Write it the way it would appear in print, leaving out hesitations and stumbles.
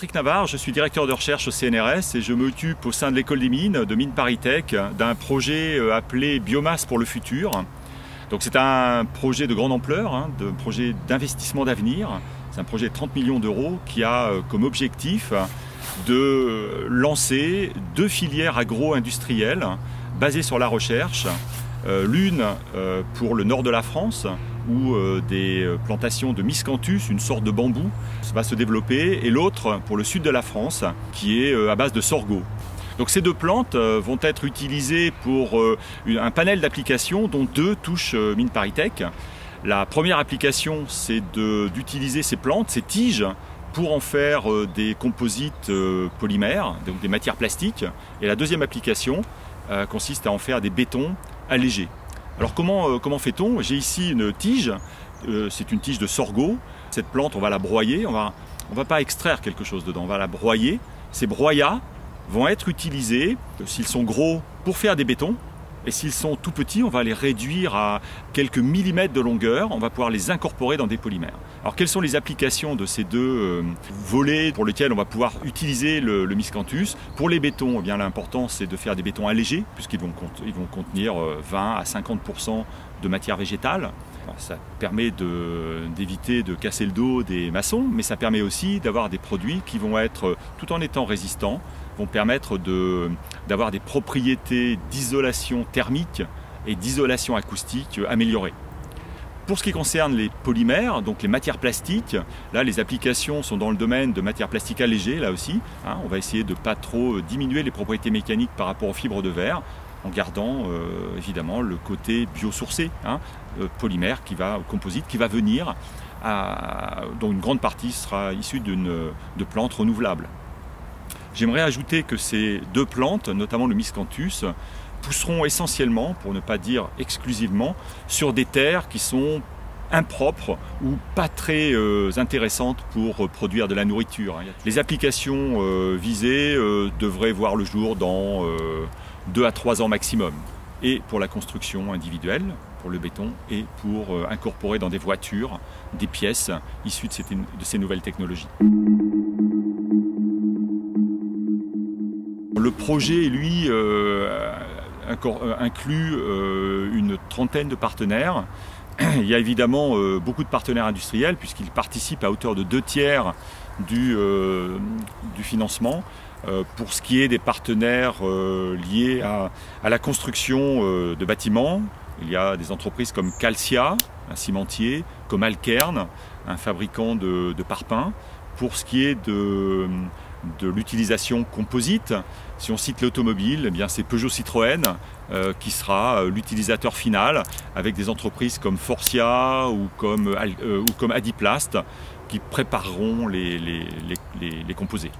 Patrick Navarre, je suis directeur de recherche au CNRS et je m'occupe au sein de l'école des mines, de Mines ParisTech, d'un projet appelé Biomasse pour le futur. Donc c'est un projet de grande ampleur, un projet d'investissement d'avenir. C'est un projet de 30 millions d'euros qui a comme objectif de lancer 2 filières agro-industrielles basées sur la recherche. L'une pour le nord de la France, où des plantations de miscanthus, une sorte de bambou, va se développer, et l'autre pour le sud de la France, qui est à base de sorgho. Donc ces 2 plantes vont être utilisées pour un panel d'applications, dont 2 touchent Mines ParisTech. La première application, c'est d'utiliser ces plantes, ces tiges, pour en faire des composites polymères, donc des matières plastiques. Et la deuxième application consiste à en faire des bétons allégés. Alors comment fait-on? J'ai ici une tige, c'est une tige de sorgho. Cette plante, on va la broyer, on va pas extraire quelque chose dedans, on va la broyer. Ces broyats vont être utilisés, s'ils sont gros, pour faire des bétons. Et s'ils sont tout petits, on va les réduire à quelques millimètres de longueur, on va pouvoir les incorporer dans des polymères. Alors quelles sont les applications de ces 2 volets pour lesquels on va pouvoir utiliser le miscanthus? Pour les bétons, eh bien l'important c'est de faire des bétons allégés, puisqu'ils vont contenir 20 à 50% de matière végétale. Alors, ça permet d'éviter de casser le dos des maçons, mais ça permet aussi d'avoir des produits qui vont être, tout en étant résistants, vont permettre d'avoir des propriétés d'isolation thermique et d'isolation acoustique améliorées. Pour ce qui concerne les polymères, donc les matières plastiques, là les applications sont dans le domaine de matières plastiques allégées, là aussi. On va essayer de ne pas trop diminuer les propriétés mécaniques par rapport aux fibres de verre, en gardant évidemment le côté biosourcé, polymère, composite, qui va venir, dont une grande partie sera issue de plantes renouvelables. J'aimerais ajouter que ces 2 plantes, notamment le miscanthus, pousseront essentiellement, pour ne pas dire exclusivement, sur des terres qui sont impropres ou pas très intéressantes pour produire de la nourriture. Les applications visées devraient voir le jour dans 2 à 3 ans maximum. Et pour la construction individuelle, pour le béton, et pour incorporer dans des voitures des pièces issues de ces nouvelles technologies. Le projet, lui, inclut une trentaine de partenaires. Il y a évidemment beaucoup de partenaires industriels, puisqu'ils participent à hauteur de 2/3 du financement. Pour ce qui est des partenaires liés à la construction de bâtiments, il y a des entreprises comme Calcia, un cimentier, comme Alkern, un fabricant de parpaings. Pour ce qui est de l'utilisation composite, si on cite l'automobile, eh bien c'est Peugeot-Citroën qui sera l'utilisateur final, avec des entreprises comme Forcia ou comme Adiplast qui prépareront les composés.